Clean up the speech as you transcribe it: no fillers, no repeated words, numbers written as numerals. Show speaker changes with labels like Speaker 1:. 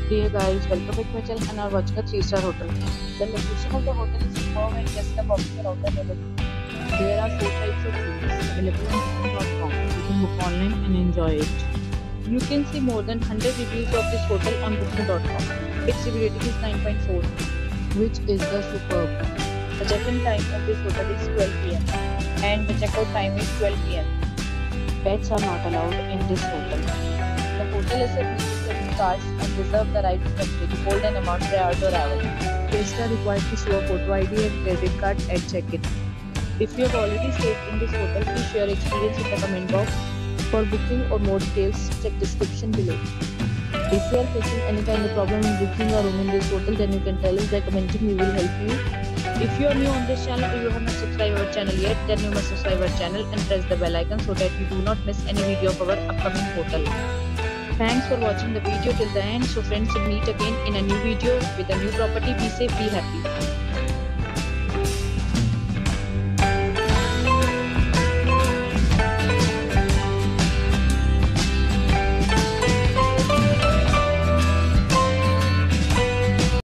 Speaker 1: Dear guys, welcome back to my channel and are watching a 3-star hotel. The location of the hotel is superb and guests love opting for hotel available. There are 4 types of rooms available on booking.com. You can book online and enjoy it. You can see more than 100 reviews of this hotel on booking.com. Its review rating is 9.4, which is the superb. The check-in time of this hotel is 12 p.m. and the checkout time is 12 p.m. Pets are not allowed in this hotel. The hotel accepts credit cards and reserves the right to hold an amount prior to arrival. Guests are required to show a photo ID and credit card at check-in. If you have already stayed in this hotel, please share your experience in the comment box. For booking or more details, check description below. If you are facing any kind of problem in booking a room in this hotel, then you can tell us by commenting. We will help you. If you are new on this channel or you have not subscribed our channel yet, then you must subscribe our channel and press the bell icon so that you do not miss any video of our upcoming hotel. Thanks for watching the video till the end. So friends, we'll meet again in a new video with a new property. Be safe, be happy.